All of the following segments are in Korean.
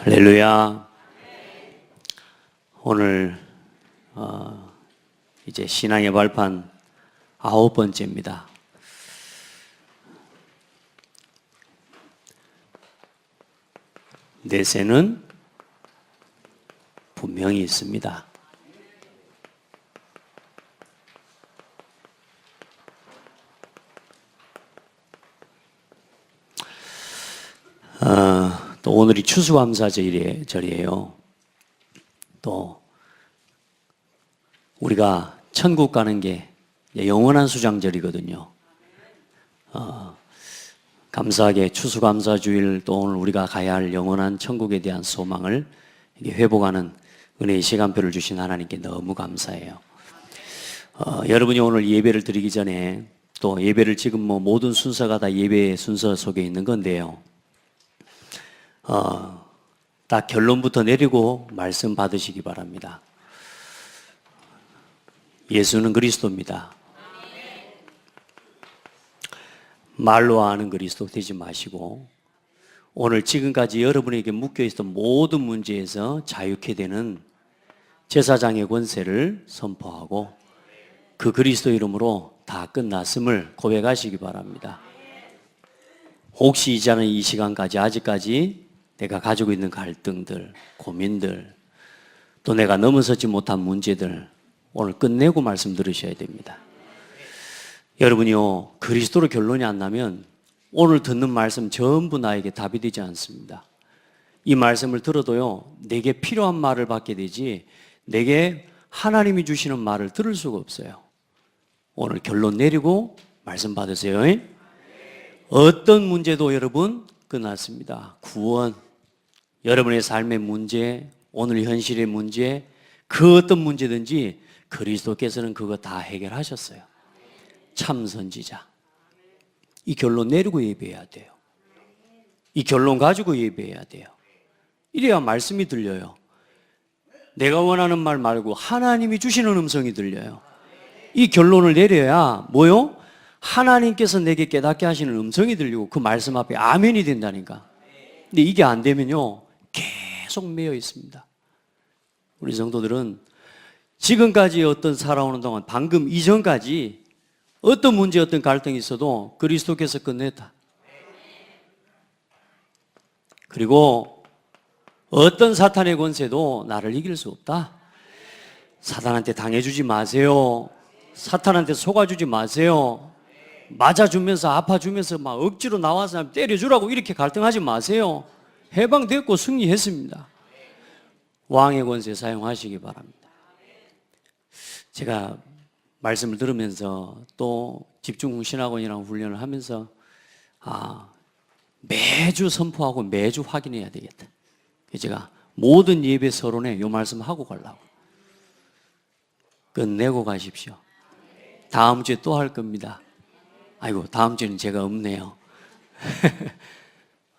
할렐루야. 오늘 이제 신앙의 발판 9번째입니다. 내세는 분명히 있습니다. 또 오늘이 추수감사절이에요. 또 우리가 천국 가는 게 영원한 수장절이거든요. 감사하게 추수감사주일 또 오늘 우리가 가야 할 영원한 천국에 대한 소망을 회복하는 은혜의 시간표를 주신 하나님께 너무 감사해요. 여러분이 오늘 예배를 드리기 전에 또 예배를 지금 모든 순서가 다 예배 순서 속에 있는 건데요. 딱 결론부터 내리고 말씀 받으시기 바랍니다. 예수는 그리스도입니다. 말로 아는 그리스도 되지 마시고 오늘 지금까지 여러분에게 묶여있던 모든 문제에서 자유케 되는 제사장의 권세를 선포하고 그 그리스도 이름으로 다 끝났음을 고백하시기 바랍니다. 혹시 이제는 이 시간까지 아직까지 내가 가지고 있는 갈등들, 고민들, 또 내가 넘어서지 못한 문제들 오늘 끝내고 말씀 들으셔야 됩니다. 여러분이요, 그리스도로 결론이 안 나면 오늘 듣는 말씀 전부 나에게 답이 되지 않습니다. 이 말씀을 들어도요, 내게 필요한 말을 받게 되지 내게 하나님이 주시는 말을 들을 수가 없어요. 오늘 결론 내리고 말씀 받으세요. 어떤 문제도 여러분 끝났습니다. 구원, 여러분의 삶의 문제, 오늘 현실의 문제, 그 어떤 문제든지 그리스도께서는 그거 다 해결하셨어요. 참 선지자. 이 결론 내리고 예배해야 돼요. 이 결론 가지고 예배해야 돼요. 이래야 말씀이 들려요. 내가 원하는 말 말고 하나님이 주시는 음성이 들려요. 이 결론을 내려야 뭐요? 하나님께서 내게 깨닫게 하시는 음성이 들리고 그 말씀 앞에 아멘이 된다니까. 근데 이게 안 되면요, 계속 매여 있습니다. 우리 성도들은 지금까지 어떤 살아오는 동안 방금 이전까지 어떤 문제, 어떤 갈등이 있어도 그리스도께서 끝냈다. 그리고 어떤 사탄의 권세도 나를 이길 수 없다. 사탄한테 당해주지 마세요. 사탄한테 속아주지 마세요. 맞아주면서 아파주면서 막 억지로 나와서 때려주라고 이렇게 갈등하지 마세요. 해방됐고 승리했습니다. 왕의 권세 사용하시기 바랍니다. 제가 말씀을 들으면서 또 집중신학원이라는 훈련을 하면서 매주 선포하고 매주 확인해야 되겠다. 제가 모든 예배 서론에 이 말씀 하고 가려고. 끝내고 가십시오. 다음 주에 또 할 겁니다. 아이고, 다음 주에는 제가 없네요.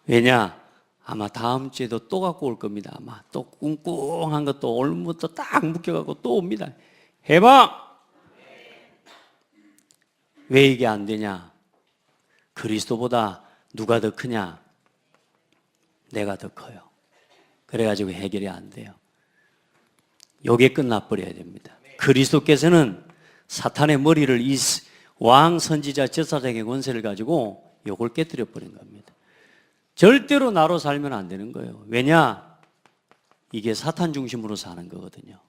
왜냐? 아마 다음 주에도 또 갖고 올 겁니다. 아마 또 꿍꿍한 것도 오늘부터 딱 묶여갖고 또 옵니다. 해방! 왜 이게 안 되냐? 그리스도보다 누가 더 크냐? 내가 더 커요. 그래가지고 해결이 안 돼요. 요게 끝나버려야 됩니다. 그리스도께서는 사탄의 머리를 이 왕, 선지자, 제사장의 권세를 가지고 요걸 깨뜨려 버린 겁니다. 절대로 나로 살면 안 되는 거예요. 왜냐? 이게 사탄 중심으로 사는 거거든요.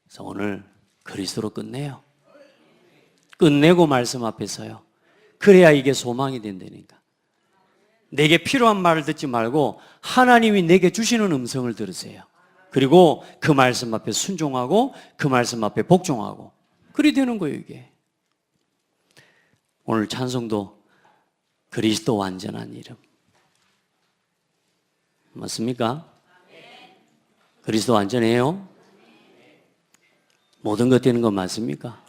그래서 오늘 그리스도로 끝내요. 끝내고 말씀 앞에 서요. 그래야 이게 소망이 된다니까. 내게 필요한 말을 듣지 말고 하나님이 내게 주시는 음성을 들으세요. 그리고 그 말씀 앞에 순종하고 그 말씀 앞에 복종하고 그리 되는 거예요, 이게. 오늘 찬송도 그리스도 완전한 이름. 맞습니까? 그리스도 완전해요? 모든 것 되는 거 맞습니까?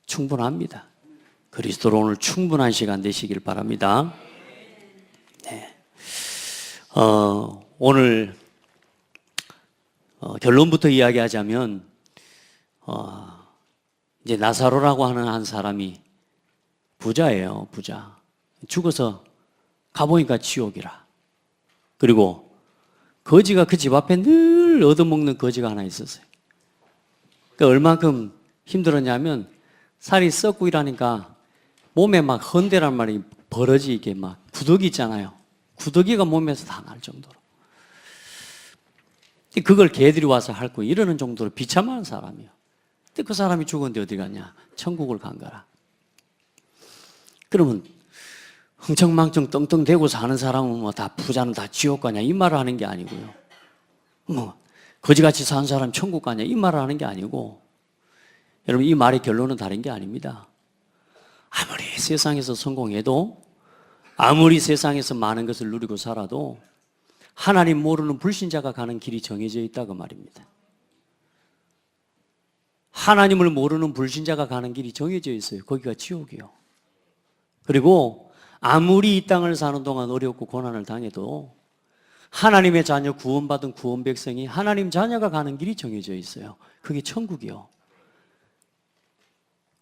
충분합니다. 그리스도로 오늘 충분한 시간 되시길 바랍니다. 네. 오늘 결론부터 이야기하자면 이제 나사로라고 하는 한 사람이 부자예요, 부자. 죽어서 가보니까 지옥이라. 그리고 거지가 그 집 앞에 늘 얻어먹는 거지가 하나 있었어요. 그러니까 얼만큼 힘들었냐면 살이 썩고 이러니까 몸에 막 헌대란 말이 버러지 이게 막 구더기 있잖아요. 구더기가 몸에서 다 날 정도로. 그걸 개들이 와서 핥고 이러는 정도로 비참한 사람이에요. 근데 그 사람이 죽었는데 어디 갔냐? 천국을 간 거라. 그러면 흥청망청 떵떵대고 사는 사람은 뭐 다 부자는 다 지옥 가냐 이 말을 하는 게 아니고요. 뭐 거지같이 사는 사람 천국 가냐 이 말을 하는 게 아니고, 여러분 이 말의 결론은 다른 게 아닙니다. 아무리 세상에서 성공해도, 아무리 세상에서 많은 것을 누리고 살아도 하나님 모르는 불신자가 가는 길이 정해져 있다고 말입니다. 하나님을 모르는 불신자가 가는 길이 정해져 있어요. 거기가 지옥이요. 그리고 아무리 이 땅을 사는 동안 어렵고 고난을 당해도 하나님의 자녀 구원받은 구원 백성이 하나님 자녀가 가는 길이 정해져 있어요. 그게 천국이요.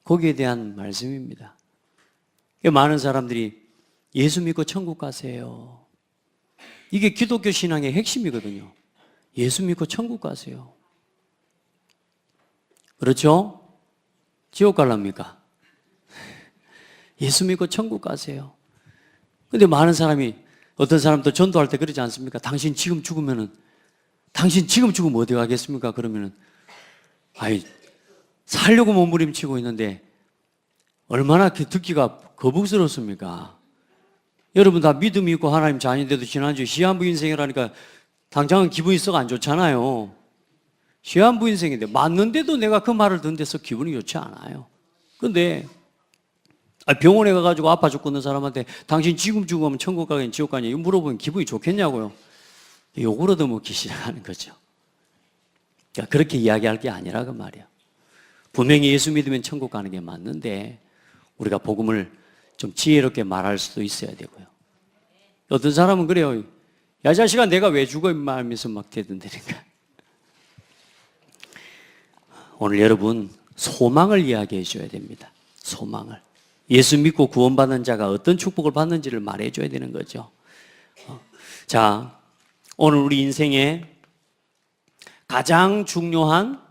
거기에 대한 말씀입니다. 많은 사람들이 예수 믿고 천국 가세요. 이게 기독교 신앙의 핵심이거든요. 예수 믿고 천국 가세요. 그렇죠? 지옥 갈랍니까? 예수 믿고 천국 가세요. 근데 많은 사람이, 어떤 사람도 전도할 때 그러지 않습니까? 당신 지금 죽으면 어디 가겠습니까? 그러면은, 살려고 몸부림치고 있는데 얼마나 듣기가 거북스럽습니까? 여러분 다 믿음이 있고 하나님 자녀인데도 지난주에 시한부 인생이라니까 당장은 기분이 썩 안 좋잖아요. 시한부 인생인데 맞는데도 내가 그 말을 듣는 데서 기분이 좋지 않아요. 그런데 병원에 가가지고 아파 죽겠는 사람한테 당신 지금 죽으면 천국 가겠니 지옥 가냐 이거 물어보면 기분이 좋겠냐고요. 욕을 얻어먹기 시작하는 거죠. 그러니까 그렇게 이야기할 게 아니라 그 말이야. 분명히 예수 믿으면 천국 가는 게 맞는데 우리가 복음을 좀 지혜롭게 말할 수도 있어야 되고요. 어떤 사람은 그래요. 야 자식아 내가 왜 죽어 임마 하면서 막 대든다니까. 오늘 여러분 소망을 이야기해 줘야 됩니다. 소망을. 예수 믿고 구원받는 자가 어떤 축복을 받는지를 말해 줘야 되는 거죠. 자, 오늘 우리 인생에 가장 중요한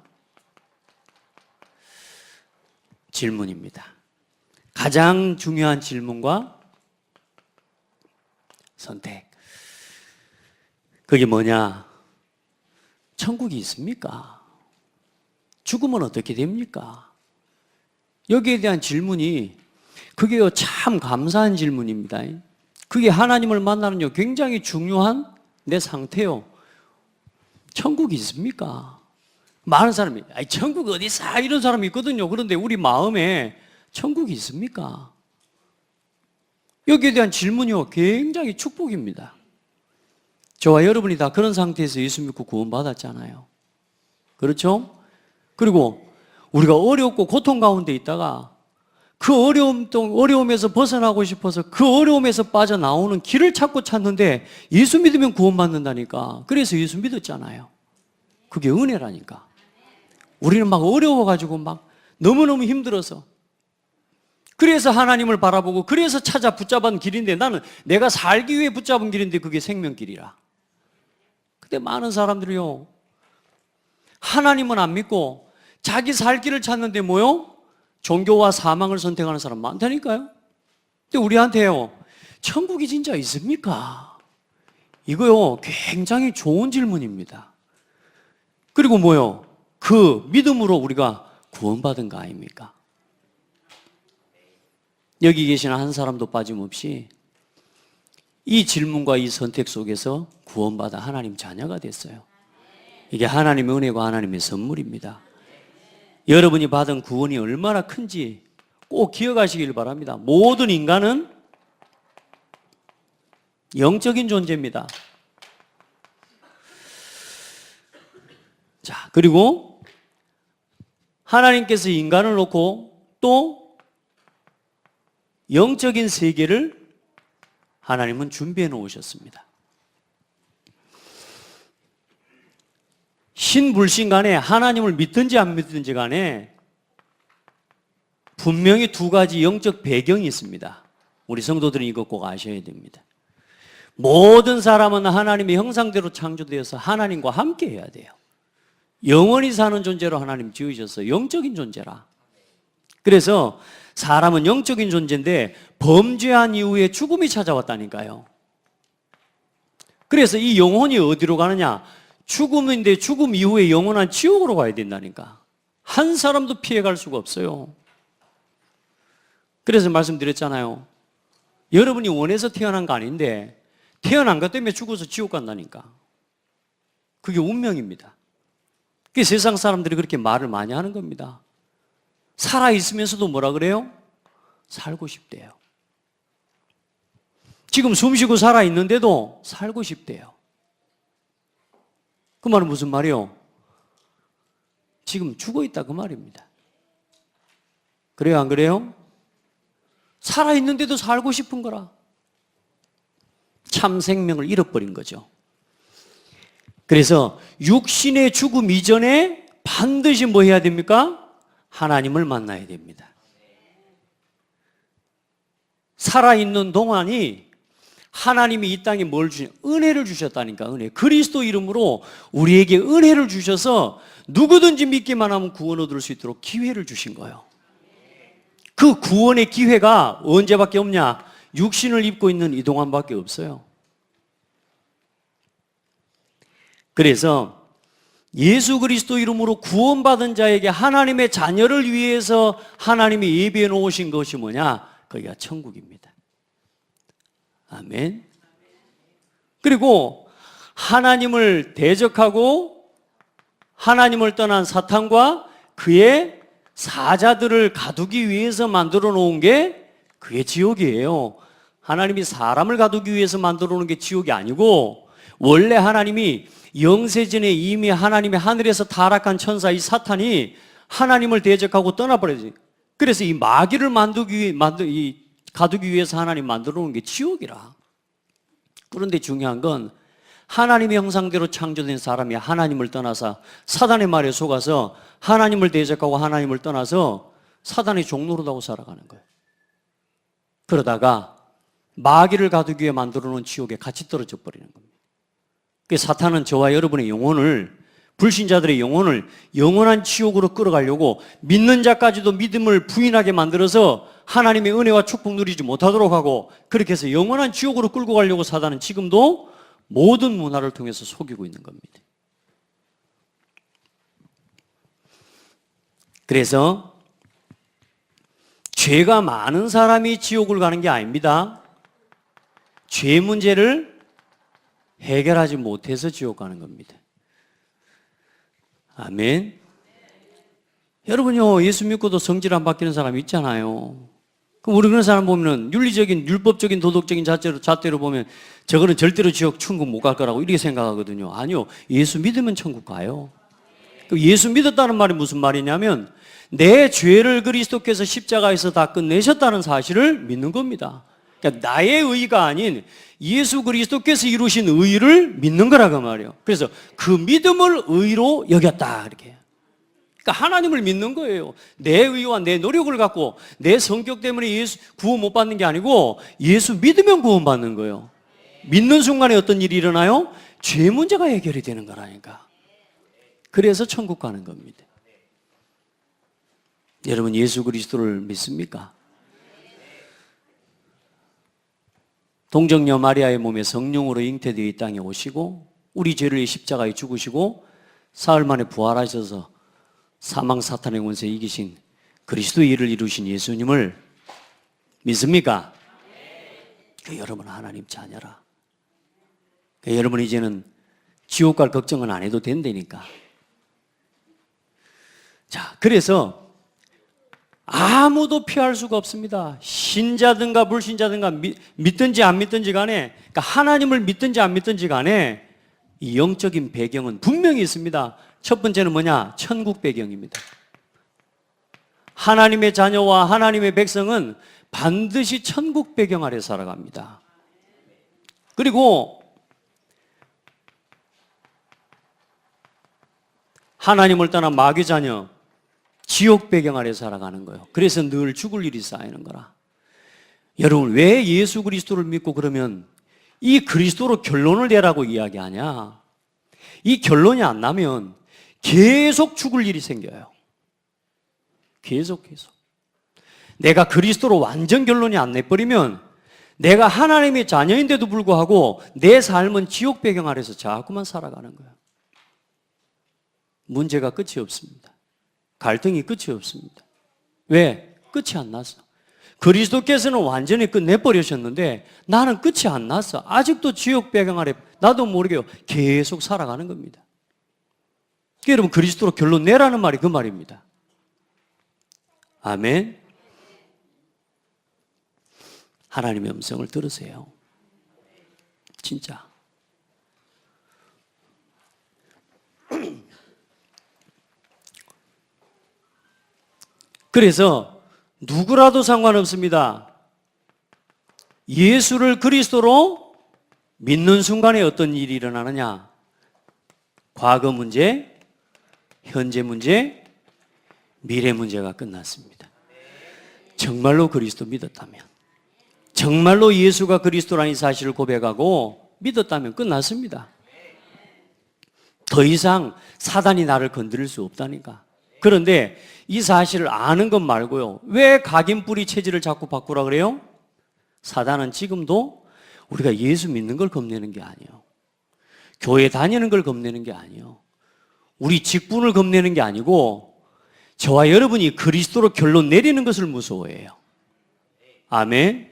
질문입니다. 가장 중요한 질문과 선택. 그게 뭐냐? 천국이 있습니까? 죽으면 어떻게 됩니까? 여기에 대한 질문이 그게요 참 감사한 질문입니다. 그게 하나님을 만나는 굉장히 중요한 내 상태요. 천국이 있습니까? 많은 사람이 천국 어디 있어? 이런 사람이 있거든요. 그런데 우리 마음에 천국이 있습니까? 여기에 대한 질문이요 굉장히 축복입니다. 저와 여러분이 다 그런 상태에서 예수 믿고 구원받았잖아요. 그렇죠? 그리고 우리가 어렵고 고통 가운데 있다가 그 어려움에서 벗어나고 싶어서 그 어려움에서 빠져나오는 길을 찾는데 예수 믿으면 구원받는다니까. 그래서 예수 믿었잖아요. 그게 은혜라니까. 우리는 막 어려워가지고 막 너무너무 힘들어서 그래서 하나님을 바라보고 그래서 찾아 붙잡은 길인데 나는 내가 살기 위해 붙잡은 길인데 그게 생명길이라. 근데 많은 사람들이요 하나님은 안 믿고 자기 살 길을 찾는데 뭐요? 종교와 사망을 선택하는 사람 많다니까요. 근데 우리한테요 천국이 진짜 있습니까? 이거요 굉장히 좋은 질문입니다. 그리고 뭐요? 그 믿음으로 우리가 구원받은 거 아닙니까? 여기 계시는 한 사람도 빠짐없이 이 질문과 이 선택 속에서 구원받아 하나님 자녀가 됐어요. 이게 하나님의 은혜고 하나님의 선물입니다. 여러분이 받은 구원이 얼마나 큰지 꼭 기억하시길 바랍니다. 모든 인간은 영적인 존재입니다. 자, 그리고 하나님께서 인간을 놓고 또 영적인 세계를 하나님은 준비해 놓으셨습니다. 신불신 간에 하나님을 믿든지 안 믿든지 간에 분명히 두 가지 영적 배경이 있습니다. 우리 성도들은 이거 꼭 아셔야 됩니다. 모든 사람은 하나님의 형상대로 창조되어서 하나님과 함께 해야 돼요. 영원히 사는 존재로 하나님 지으셨어요. 영적인 존재라. 그래서 사람은 영적인 존재인데 범죄한 이후에 죽음이 찾아왔다니까요. 그래서 이 영혼이 어디로 가느냐? 죽음인데 죽음 이후에 영원한 지옥으로 가야 된다니까. 한 사람도 피해갈 수가 없어요. 그래서 말씀드렸잖아요. 여러분이 원해서 태어난 거 아닌데 태어난 것 때문에 죽어서 지옥 간다니까. 그게 운명입니다. 그게 세상 사람들이 그렇게 말을 많이 하는 겁니다. 살아있으면서도 뭐라 그래요? 살고 싶대요. 지금 숨쉬고 살아있는데도 살고 싶대요. 그 말은 무슨 말이요? 지금 죽어있다 그 말입니다. 그래요, 안 그래요? 살아있는데도 살고 싶은 거라. 참 생명을 잃어버린 거죠. 그래서 육신의 죽음 이전에 반드시 뭐 해야 됩니까? 하나님을 만나야 됩니다. 살아있는 동안이 하나님이 이 땅에 뭘 주냐? 은혜를 주셨다니까, 은혜. 그리스도 이름으로 우리에게 은혜를 주셔서 누구든지 믿기만 하면 구원 얻을 수 있도록 기회를 주신 거예요. 그 구원의 기회가 언제밖에 없냐? 육신을 입고 있는 이 동안밖에 없어요. 그래서 예수 그리스도 이름으로 구원받은 자에게 하나님의 자녀를 위해서 하나님이 예비해 놓으신 것이 뭐냐? 거기가 천국입니다. 아멘. 그리고 하나님을 대적하고 하나님을 떠난 사탄과 그의 사자들을 가두기 위해서 만들어 놓은 게 그게 지옥이에요. 하나님이 사람을 가두기 위해서 만들어 놓은 게 지옥이 아니고 원래 하나님이 영세전에 이미 하나님의 하늘에서 타락한 천사 이 사탄이 하나님을 대적하고 떠나버려지. 그래서 이 마귀를 가두기 위해서 하나님 만들어 놓은 게 지옥이라. 그런데 중요한 건 하나님의 형상대로 창조된 사람이 하나님을 떠나서 사단의 말에 속아서 하나님을 대적하고 하나님을 떠나서 사단의 종노릇하고 살아가는 거예요. 그러다가 마귀를 가두기 위해 만들어 놓은 지옥에 같이 떨어져 버리는 겁니다. 그래서 사탄은 저와 여러분의 영혼을, 불신자들의 영혼을 영원한 지옥으로 끌어가려고 믿는 자까지도 믿음을 부인하게 만들어서 하나님의 은혜와 축복 누리지 못하도록 하고 그렇게 해서 영원한 지옥으로 끌고 가려고 사단은 지금도 모든 문화를 통해서 속이고 있는 겁니다. 그래서 죄가 많은 사람이 지옥을 가는 게 아닙니다. 죄 문제를 해결하지 못해서 지옥 가는 겁니다. 아멘. 여러분요, 예수 믿고도 성질 안 바뀌는 사람 있잖아요. 그럼 우리 그런 사람 보면은 윤리적인, 율법적인, 도덕적인 잣대로 보면 저거는 절대로 지옥, 천국 못 갈 거라고 이렇게 생각하거든요. 아니요. 예수 믿으면 천국 가요. 그럼 예수 믿었다는 말이 무슨 말이냐면 내 죄를 그리스도께서 십자가에서 다 끝내셨다는 사실을 믿는 겁니다. 그러니까 나의 의가 아닌 예수 그리스도께서 이루신 의를 믿는 거라고 말이에요. 그래서 그 믿음을 의로 여겼다 이렇게. 그러니까 하나님을 믿는 거예요. 내 의와 내 노력을 갖고 내 성격 때문에 예수 구원 못 받는 게 아니고 예수 믿으면 구원 받는 거예요. 믿는 순간에 어떤 일이 일어나요? 죄 문제가 해결이 되는 거라니까. 그래서 천국 가는 겁니다. 여러분 예수 그리스도를 믿습니까? 동정녀 마리아의 몸에 성령으로 잉태되어 이 땅에 오시고 우리 죄를 십자가에 죽으시고 사흘 만에 부활하셔서 사망 사탄의 권세 이기신 그리스도의 일을 이루신 예수님을 믿습니까? 여러분 하나님 자녀라. 여러분 이제는 지옥 갈 걱정은 안 해도 된다니까. 자, 그래서 아무도 피할 수가 없습니다. 신자든가 불신자든가 믿든지 안 믿든지 간에, 그러니까 하나님을 믿든지 안 믿든지 간에 이 영적인 배경은 분명히 있습니다. 첫 번째는 뭐냐? 천국 배경입니다. 하나님의 자녀와 하나님의 백성은 반드시 천국 배경 아래 살아갑니다. 그리고 하나님을 떠난 마귀 자녀, 지옥 배경 아래 살아가는 거예요. 그래서 늘 죽을 일이 쌓이는 거라. 여러분 왜 예수 그리스도를 믿고 그러면 이 그리스도로 결론을 내라고 이야기하냐? 이 결론이 안 나면 계속 죽을 일이 생겨요. 계속. 내가 그리스도로 완전 결론이 안 내버리면 내가 하나님의 자녀인데도 불구하고 내 삶은 지옥 배경 아래서 자꾸만 살아가는 거예요. 문제가 끝이 없습니다. 갈등이 끝이 없습니다. 왜? 끝이 안 났어. 그리스도께서는 완전히 끝내버리셨는데 나는 끝이 안 났어. 아직도 지옥 배경 아래 나도 모르게 계속 살아가는 겁니다. 여러분, 그리스도로 결론 내라는 말이 그 말입니다. 아멘. 하나님의 음성을 들으세요. 진짜. 그래서 누구라도 상관없습니다. 예수를 그리스도로 믿는 순간에 어떤 일이 일어나느냐? 과거 문제, 현재 문제, 미래 문제가 끝났습니다. 정말로 그리스도 믿었다면, 정말로 예수가 그리스도라는 사실을 고백하고 믿었다면 끝났습니다. 더 이상 사단이 나를 건드릴 수 없다니까. 그런데 이 사실을 아는 것 말고요, 왜 각인뿌리 체질을 자꾸 바꾸라 그래요? 사단은 지금도 우리가 예수 믿는 걸 겁내는 게 아니에요. 교회 다니는 걸 겁내는 게 아니에요. 우리 직분을 겁내는 게 아니고 저와 여러분이 그리스도로 결론 내리는 것을 무서워해요. 아멘.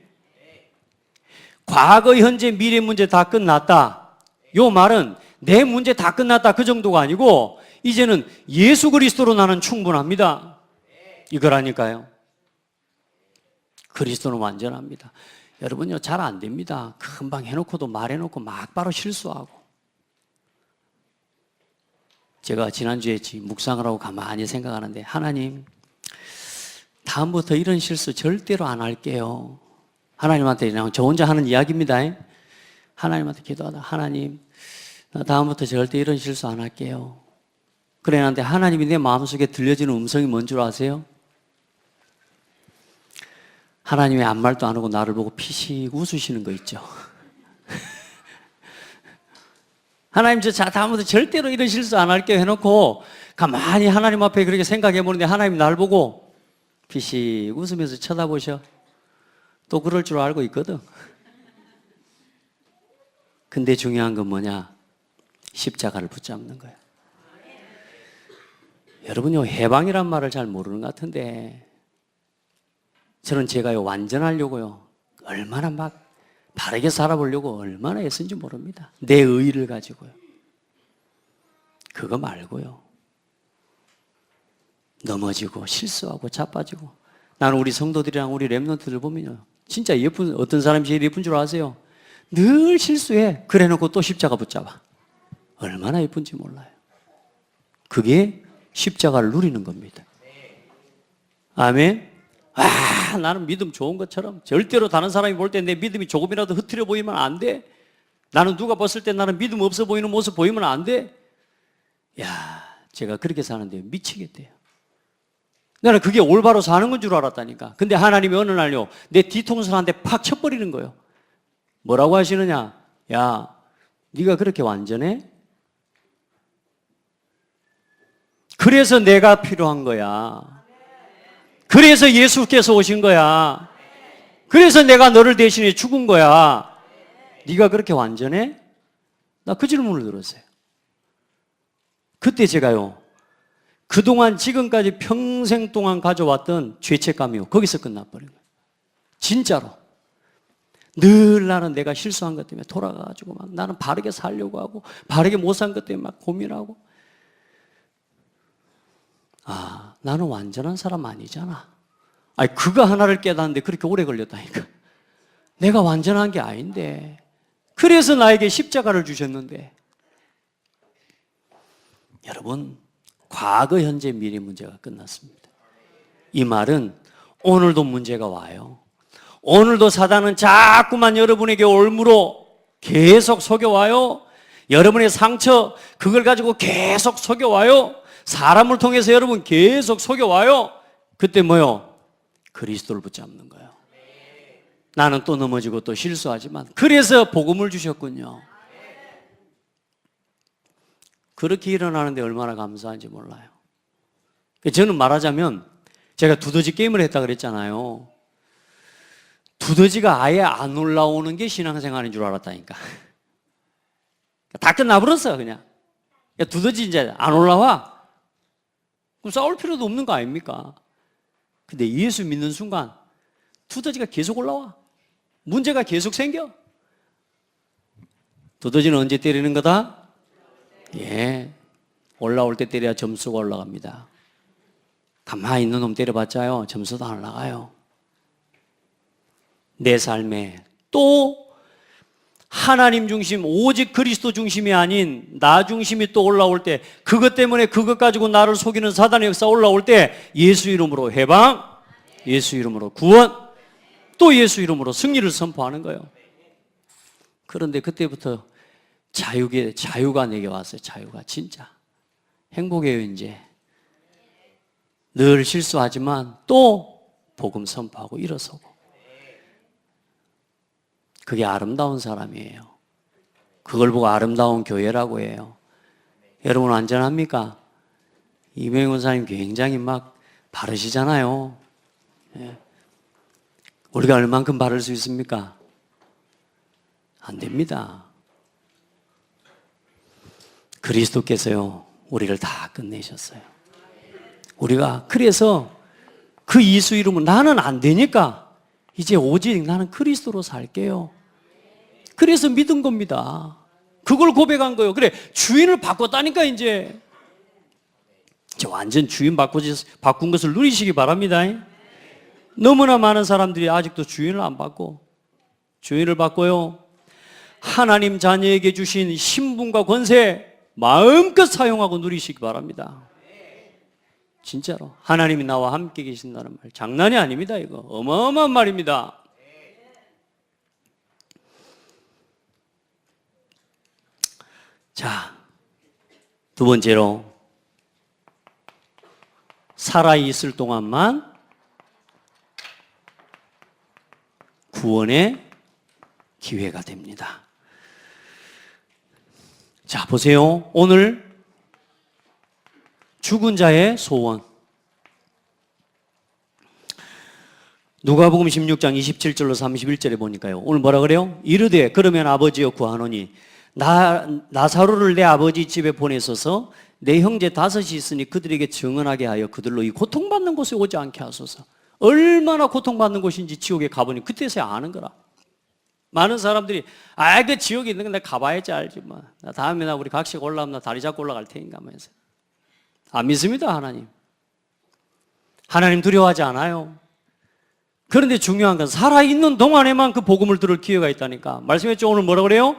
과거, 현재, 미래 문제 다 끝났다. 요 말은 내 문제 다 끝났다 그 정도가 아니고 이제는 예수 그리스도로 나는 충분합니다. 이거라니까요. 그리스도는 완전합니다. 여러분요, 잘 안 됩니다. 금방 해놓고도 말해놓고 막 바로 실수하고. 제가 지난주에 묵상을 하고 가만히 생각하는데, 하나님, 다음부터 이런 실수 절대로 안 할게요. 하나님한테 그냥 저 혼자 하는 이야기입니다. 하나님한테 기도하다, 하나님, 나 다음부터 절대 이런 실수 안 할게요. 그래, 나한테 하나님이 내 마음속에 들려지는 음성이 뭔 줄 아세요? 하나님이 아무 말도 안 하고 나를 보고 피식 웃으시는 거 있죠. 하나님, 저 다음부터 절대로 이런 실수 안 할게요 해놓고 가만히 하나님 앞에 그렇게 생각해 보는데 하나님 날 보고 피식 웃으면서 쳐다보셔. 또 그럴 줄 알고 있거든. 근데 중요한 건 뭐냐? 십자가를 붙잡는 거예요. 여러분요, 해방이란 말을 잘 모르는 것 같은데 저는 제가요, 완전하려고요, 얼마나 막 바르게 살아보려고 얼마나 애쓴지 모릅니다. 내 의의를 가지고요. 그거 말고요, 넘어지고 실수하고 자빠지고. 나는 우리 성도들이랑 우리 렘넌트들 보면요, 진짜 예쁜, 어떤 사람이 제일 예쁜 줄 아세요? 늘 실수해. 그래 놓고 또 십자가 붙잡아. 얼마나 예쁜지 몰라요. 그게 십자가를 누리는 겁니다. 아멘. 나는 믿음 좋은 것처럼 절대로 다른 사람이 볼 때 내 믿음이 조금이라도 흐트려 보이면 안 돼. 나는 누가 봤을 때 나는 믿음 없어 보이는 모습 보이면 안 돼. 야, 제가 그렇게 사는데 미치겠대요. 나는 그게 올바로 사는 건 줄 알았다니까. 근데 하나님이 어느 날요, 내 뒤통수를 한 대 팍 쳐버리는 거예요. 뭐라고 하시느냐? 야, 네가 그렇게 완전해? 그래서 내가 필요한 거야. 그래서 예수께서 오신 거야. 그래서 내가 너를 대신해 죽은 거야. 네가 그렇게 완전해? 나 그 질문을 들었어요. 그때 제가요, 그동안 지금까지 평생 동안 가져왔던 죄책감이요, 거기서 끝나버린 거예요. 진짜로. 늘 나는 내가 실수한 것 때문에 돌아가가지고 막 나는 바르게 살려고 하고 바르게 못 산 것 때문에 막 고민하고. 아, 나는 완전한 사람 아니잖아. 아니, 그거 하나를 깨닫는데 그렇게 오래 걸렸다니까. 내가 완전한 게 아닌데. 그래서 나에게 십자가를 주셨는데. 여러분, 과거, 현재, 미래 문제가 끝났습니다. 이 말은 오늘도 문제가 와요. 오늘도 사단은 자꾸만 여러분에게 올무로 계속 속여와요. 여러분의 상처, 그걸 가지고 계속 속여와요. 사람을 통해서 여러분 계속 속여와요. 그때 뭐요? 그리스도를 붙잡는 거예요. 나는 또 넘어지고 또 실수하지만 그래서 복음을 주셨군요. 그렇게 일어나는데 얼마나 감사한지 몰라요. 저는 말하자면 제가 두더지 게임을 했다 그랬잖아요. 두더지가 아예 안 올라오는 게 신앙생활인 줄 알았다니까. 다 끝나버렸어 그냥. 두더지 이제 안 올라와. 그럼 싸울 필요도 없는 거 아닙니까? 근데 예수 믿는 순간 두더지가 계속 올라와. 문제가 계속 생겨. 두더지는 언제 때리는 거다? 예, 올라올 때 때려야 점수가 올라갑니다. 가만히 있는 놈 때려봤자요 점수도 안 올라가요. 내 삶에 또 하나님 중심, 오직 그리스도 중심이 아닌 나 중심이 또 올라올 때, 그것 때문에 그것 가지고 나를 속이는 사단의 역사 올라올 때 예수 이름으로 해방, 예수 이름으로 구원, 또 예수 이름으로 승리를 선포하는 거예요. 그런데 그때부터 자유가 내게 왔어요. 자유가 진짜 행복해요. 이제 늘 실수하지만 또 복음 선포하고 일어서고, 그게 아름다운 사람이에요. 그걸 보고 아름다운 교회라고 해요. 여러분 안전합니까? 이명훈 사님 굉장히 막 바르시잖아요. 예. 우리가 얼만큼 바를 수 있습니까? 안 됩니다. 그리스도께서요 우리를 다 끝내셨어요. 우리가 그래서 그 예수 이름은 나는 안 되니까 이제 오직 나는 그리스도로 살게요. 그래서 믿은 겁니다. 그걸 고백한 거예요. 그래, 주인을 바꿨다니까. 이제 완전 주인 바꾼 것을 누리시기 바랍니다. 너무나 많은 사람들이 아직도 주인을 안 바꿔. 주인을 바꿔요. 하나님 자녀에게 주신 신분과 권세 마음껏 사용하고 누리시기 바랍니다. 진짜로 하나님이 나와 함께 계신다는 말 장난이 아닙니다. 이거 어마어마한 말입니다. 자, 두 번째로 살아있을 동안만 구원의 기회가 됩니다. 자, 보세요. 오늘 죽은 자의 소원. 누가복음 16장 27절로 31절에 보니까요. 오늘 뭐라 그래요? 이르되 그러면 아버지여 구하노니 나사로를 내 아버지 집에 보내소서. 내 형제 5이 있으니 그들에게 증언하게 하여 그들로 이 고통받는 곳에 오지 않게 하소서. 얼마나 고통받는 곳인지 지옥에 가보니 그때서야 아는 거라. 많은 사람들이 그 지옥에 있는 건 내가 가봐야지 알지 뭐. 다음에 우리 각식 올라오면 나 다리 잡고 올라갈 테니까 하면서. 안 믿습니다. 하나님 두려워하지 않아요. 그런데 중요한 건 살아있는 동안에만 그 복음을 들을 기회가 있다니까. 말씀했죠. 오늘 뭐라 그래요?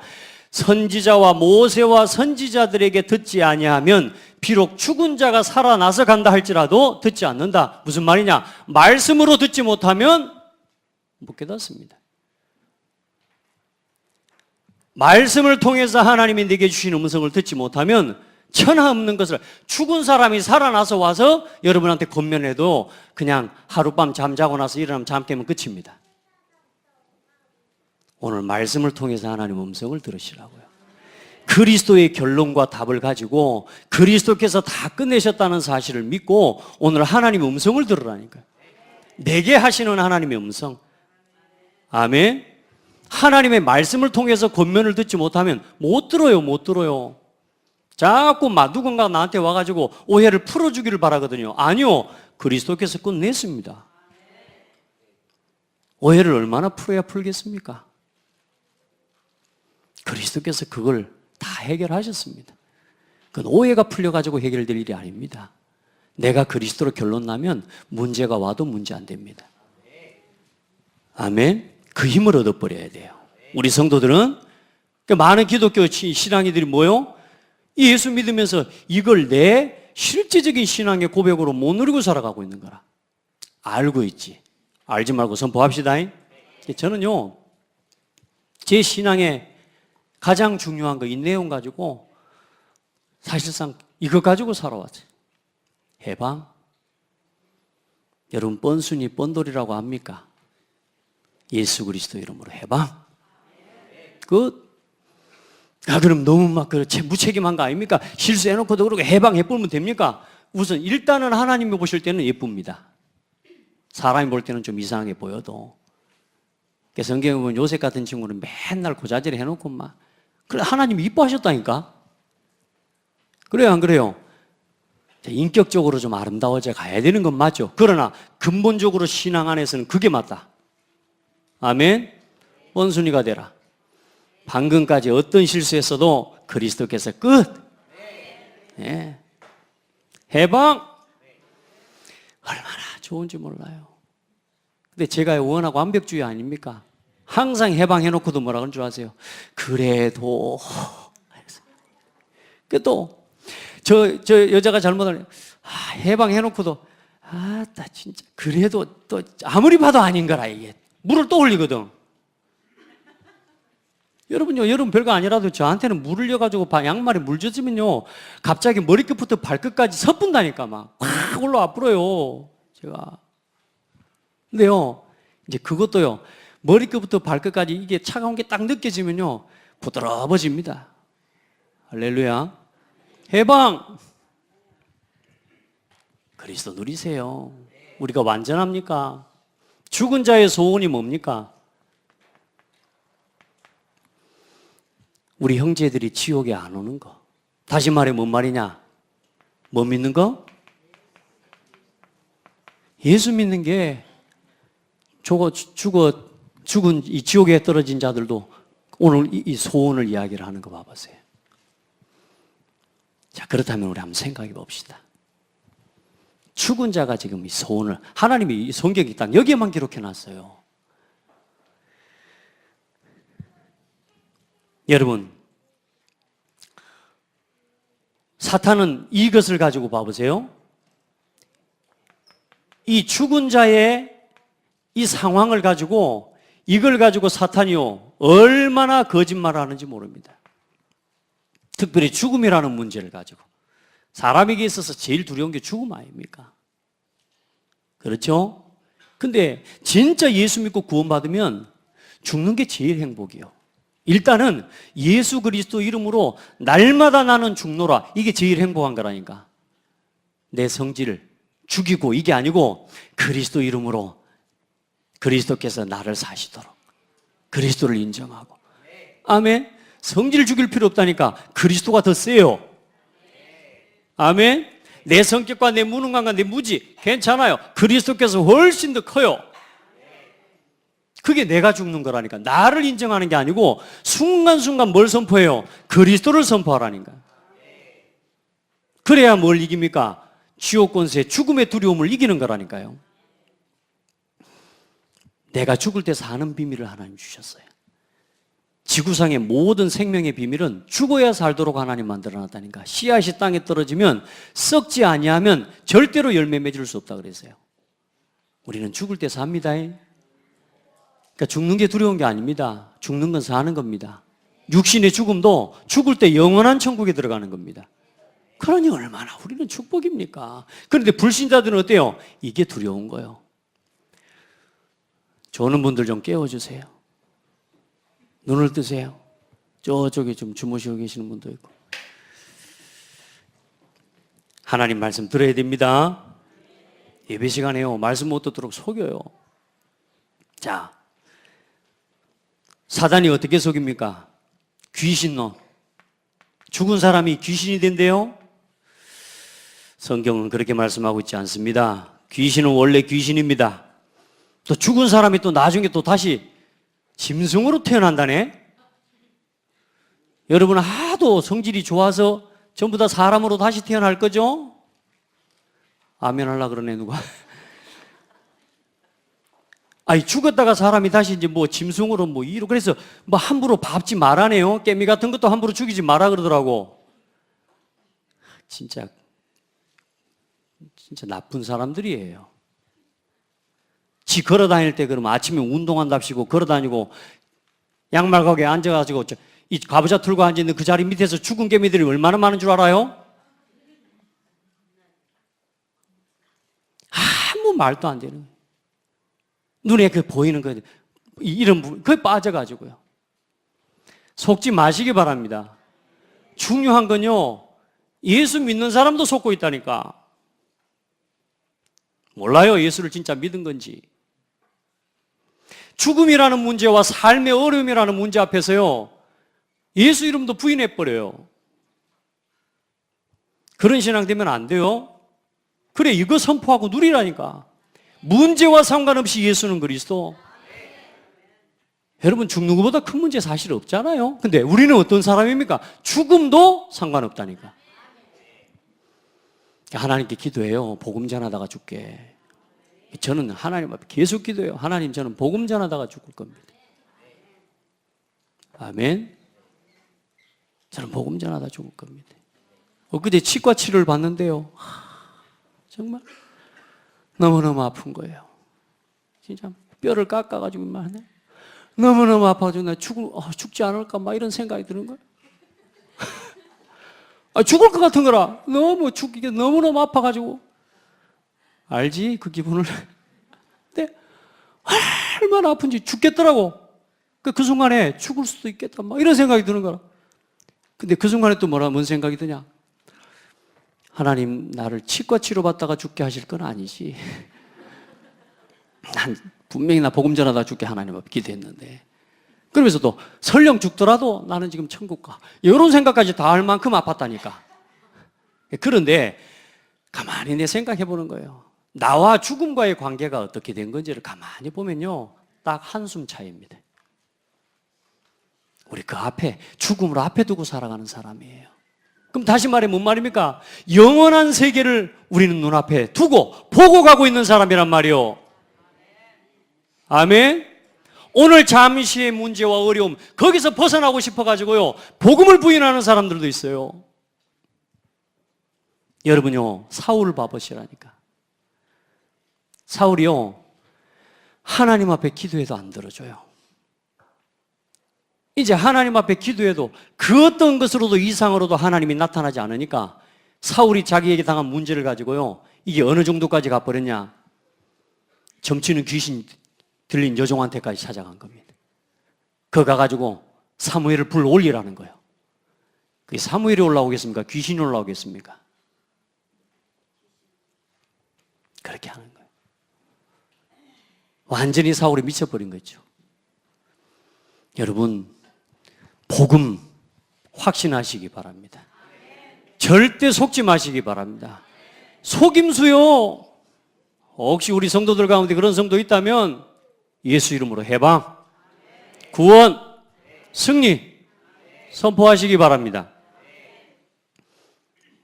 선지자와 모세와 선지자들에게 듣지 아니하면 비록 죽은 자가 살아나서 간다 할지라도 듣지 않는다. 무슨 말이냐? 말씀으로 듣지 못하면 못 깨닫습니다. 말씀을 통해서 하나님이 내게 주신 음성을 듣지 못하면 천하 없는 것을, 죽은 사람이 살아나서 와서 여러분한테 권면해도 그냥 하룻밤 잠자고 나서 일어나면 잠 깨면 끝입니다. 오늘 말씀을 통해서 하나님 음성을 들으시라고요. 그리스도의 결론과 답을 가지고 그리스도께서 다 끝내셨다는 사실을 믿고 오늘 하나님의 음성을 들으라니까요. 내게 하시는 하나님의 음성. 아멘. 하나님의 말씀을 통해서 권면을 듣지 못하면 못 들어요. 자꾸 누군가 나한테 와가지고 오해를 풀어주기를 바라거든요. 아니요, 그리스도께서 끝냈습니다. 오해를 얼마나 풀어야 풀겠습니까? 그리스도께서 그걸 다 해결하셨습니다. 그건 오해가 풀려가지고 해결될 일이 아닙니다. 내가 그리스도로 결론 나면 문제가 와도 문제 안 됩니다. 아멘. 그 힘을 얻어버려야 돼요. 우리 성도들은 많은 기독교 신앙이들이 뭐요? 예수 믿으면서 이걸 내 실제적인 신앙의 고백으로 못 누리고 살아가고 있는 거라. 알고 있지. 알지 말고 선포합시다. 저는요, 제 신앙의 가장 중요한 거 이 내용 가지고 사실상 이것 가지고 살아왔어요. 해방. 여러분 뻔순이 뻔돌이라고 합니까? 예수 그리스도 이름으로 해방. 그럼 너무 무책임한 거 아닙니까? 실수해놓고도 그렇게 해방해보면 됩니까? 우선 일단은 하나님이 보실 때는 예쁩니다. 사람이 볼 때는 좀 이상하게 보여도. 성경에 보면 요셉 같은 친구는 맨날 고자질 해놓고 막. 그래, 하나님이 이뻐하셨다니까? 그래요, 안 그래요? 인격적으로 좀 아름다워져 가야 되는 건 맞죠. 그러나 근본적으로 신앙 안에서는 그게 맞다. 아멘? 원순이가 되라. 방금까지 어떤 실수했어도 그리스도께서 끝. 네. 해방. 얼마나 좋은지 몰라요. 근데 제가 워낙 완벽주의 아닙니까? 항상 해방해놓고도 뭐라 그런 줄 아세요? 그래도. 또 저 여자가 잘못하면 해방해놓고도 나 진짜 그래도 또 아무리 봐도 아닌 거라 이게 물을 또 올리거든. 여러분 별거 아니라도 저한테는 물을 넣어가지고 양말에 물 젖으면요 갑자기 머리끝부터 발끝까지 서푼다니까 막 확 올라와 불어요 제가. 근데요 이제 그것도요 머리끝부터 발끝까지 이게 차가운 게 딱 느껴지면요 부드러워집니다. 할렐루야. 해방. 그리스도 누리세요. 우리가 완전합니까? 죽은 자의 소원이 뭡니까? 우리 형제들이 지옥에 안 오는 거. 다시 말해 뭔 말이냐? 뭐 믿는 거? 예수 믿는 게 죽은 이 지옥에 떨어진 자들도 오늘 이 소원을 이야기를 하는 거 봐보세요. 자, 그렇다면 우리 한번 생각해 봅시다. 죽은 자가 지금 이 소원을, 하나님이 이 성경에 딱 여기에만 기록해 놨어요. 여러분, 사탄은 이것을 가지고 봐보세요. 이 죽은 자의 이 상황을 가지고, 이걸 가지고 사탄이요, 얼마나 거짓말을 하는지 모릅니다. 특별히 죽음이라는 문제를 가지고. 사람에게 있어서 제일 두려운 게 죽음 아닙니까? 그렇죠? 근데 진짜 예수 믿고 구원받으면 죽는 게 제일 행복이요. 일단은 예수 그리스도 이름으로 날마다 나는 죽노라. 이게 제일 행복한 거라니까. 내 성질을 죽이고 이게 아니고 그리스도 이름으로 그리스도께서 나를 사시도록 그리스도를 인정하고. 아멘. 성질 죽일 필요 없다니까. 그리스도가 더 세요. 아멘. 내 성격과 내 무능함과 내 무지 괜찮아요. 그리스도께서 훨씬 더 커요. 그게 내가 죽는 거라니까. 나를 인정하는 게 아니고 순간순간 뭘 선포해요? 그리스도를 선포하라니까. 그래야 뭘 이깁니까? 지옥 권세, 죽음의 두려움을 이기는 거라니까요. 내가 죽을 때 사는 비밀을 하나님 주셨어요. 지구상의 모든 생명의 비밀은 죽어야 살도록 하나님 만들어놨다니까. 씨앗이 땅에 떨어지면 썩지 아니하면 절대로 열매 맺을 수 없다 그랬어요. 우리는 죽을 때 삽니다. 그러니까 죽는 게 두려운 게 아닙니다. 죽는 건 사는 겁니다. 육신의 죽음도 죽을 때 영원한 천국에 들어가는 겁니다. 그러니 얼마나 우리는 축복입니까? 그런데 불신자들은 어때요? 이게 두려운 거예요. 조는 분들 좀 깨워주세요. 눈을 뜨세요. 저쪽에 좀 주무시고 계시는 분도 있고. 하나님 말씀 들어야 됩니다. 예배 시간에요. 말씀 못 듣도록 속여요. 자, 사단이 어떻게 속입니까? 귀신놈. 죽은 사람이 귀신이 된대요? 성경은 그렇게 말씀하고 있지 않습니다. 귀신은 원래 귀신입니다. 또 죽은 사람이 또 나중에 또 다시 짐승으로 태어난다네? 여러분 하도 성질이 좋아서 전부 다 사람으로 다시 태어날 거죠? 아멘 하려고 그러네 누가. 아니 죽었다가 사람이 다시 이제 뭐 짐승으로 뭐 이로 그래서 뭐 함부로 밟지 말라네요. 깨미 같은 것도 함부로 죽이지 마라 그러더라고. 진짜 나쁜 사람들이에요. 지 걸어 다닐 때 그러면 아침에 운동한답시고 걸어 다니고 양말 가게에 앉아가지고 이 가부좌 틀고 앉아있는 그 자리 밑에서 죽은 개미들이 얼마나 많은 줄 알아요? 아무 말도 안 되는. 눈에 그 보이는 거 이런 부분, 그게 빠져가지고요. 속지 마시기 바랍니다. 중요한 건요, 예수 믿는 사람도 속고 있다니까. 몰라요, 예수를 진짜 믿은 건지. 죽음이라는 문제와 삶의 어려움이라는 문제 앞에서요, 예수 이름도 부인해버려요. 그런 신앙 되면 안 돼요. 그래, 이거 선포하고 누리라니까. 문제와 상관없이 예수는 그리스도. 여러분, 죽는 것보다 큰 문제 사실 없잖아요. 근데 우리는 어떤 사람입니까? 죽음도 상관없다니까. 하나님께 기도해요. 복음 전하다가 죽게. 저는 하나님 앞에 계속 기도해요. 하나님, 저는 복음 전하다가 죽을 겁니다. 아멘. 저는 복음 전하다 죽을 겁니다. 엊그제 치과 치료를 받는데요, 정말 너무너무 아픈 거예요. 진짜 뼈를 깎아가지고 말하네. 너무너무 아파가지고 나 죽지 않을까 막 이런 생각이 드는 거예요. 죽을 것 같은 거라. 죽기가 너무너무 아파가지고. 알지? 그 기분을. 근데 얼마나 아픈지 죽겠더라고. 그 순간에 죽을 수도 있겠다 막 이런 생각이 드는 거라. 근데 그 순간에 또 뭔 생각이 드냐? 하나님, 나를 치과 치료받다가 죽게 하실 건 아니지. 난 분명히 나 복음 전하다 죽게 하나님 앞에 기도했는데, 그러면서 또 설령 죽더라도 나는 지금 천국 가, 이런 생각까지 다 할 만큼 아팠다니까. 그런데 가만히 내 생각해 보는 거예요. 나와 죽음과의 관계가 어떻게 된 건지를 가만히 보면요, 딱 한숨 차이입니다. 우리 그 앞에, 죽음을 앞에 두고 살아가는 사람이에요. 그럼 다시 말해 뭔 말입니까? 영원한 세계를 우리는 눈앞에 두고 보고 가고 있는 사람이란 말이요. 아멘. 오늘 잠시의 문제와 어려움, 거기서 벗어나고 싶어가지고요, 복음을 부인하는 사람들도 있어요. 여러분요, 사울을 봐보시라니까. 사울이요, 하나님 앞에 기도해도 안 들어줘요. 이제 하나님 앞에 기도해도 그 어떤 것으로도 이상으로도 하나님이 나타나지 않으니까 사울이 자기에게 당한 문제를 가지고요, 이게 어느 정도까지 가버렸냐? 점치는 귀신 들린 여종한테까지 찾아간 겁니다. 그 가가지고 사무엘을 불러 올리라는 거예요. 그게 사무엘이 올라오겠습니까? 귀신이 올라오겠습니까? 그렇게 하는 거예요. 완전히 사울이 미쳐버린 거죠. 여러분, 복음 확신하시기 바랍니다. 절대 속지 마시기 바랍니다. 속임수요, 혹시 우리 성도들 가운데 그런 성도 있다면 예수 이름으로 해방, 구원, 승리 선포하시기 바랍니다.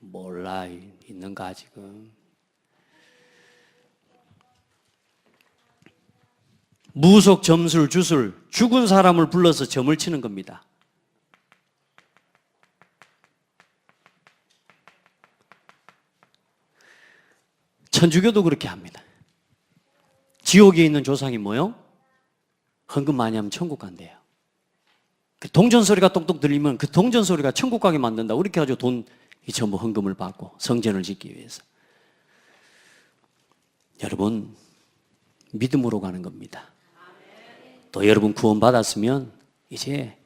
몰라, 있는가 아직은. 무속 점술 주술, 죽은 사람을 불러서 점을 치는 겁니다. 천주교도 그렇게 합니다. 지옥에 있는 조상이 뭐요? 헌금 많이 하면 천국 간대요. 그 동전 소리가 똑똑 들리면 그 동전 소리가 천국 가게 만든다. 이렇게 해가지고 돈 전부 헌금을 받고 성전을 짓기 위해서. 여러분, 믿음으로 가는 겁니다. 또 여러분 구원받았으면 이제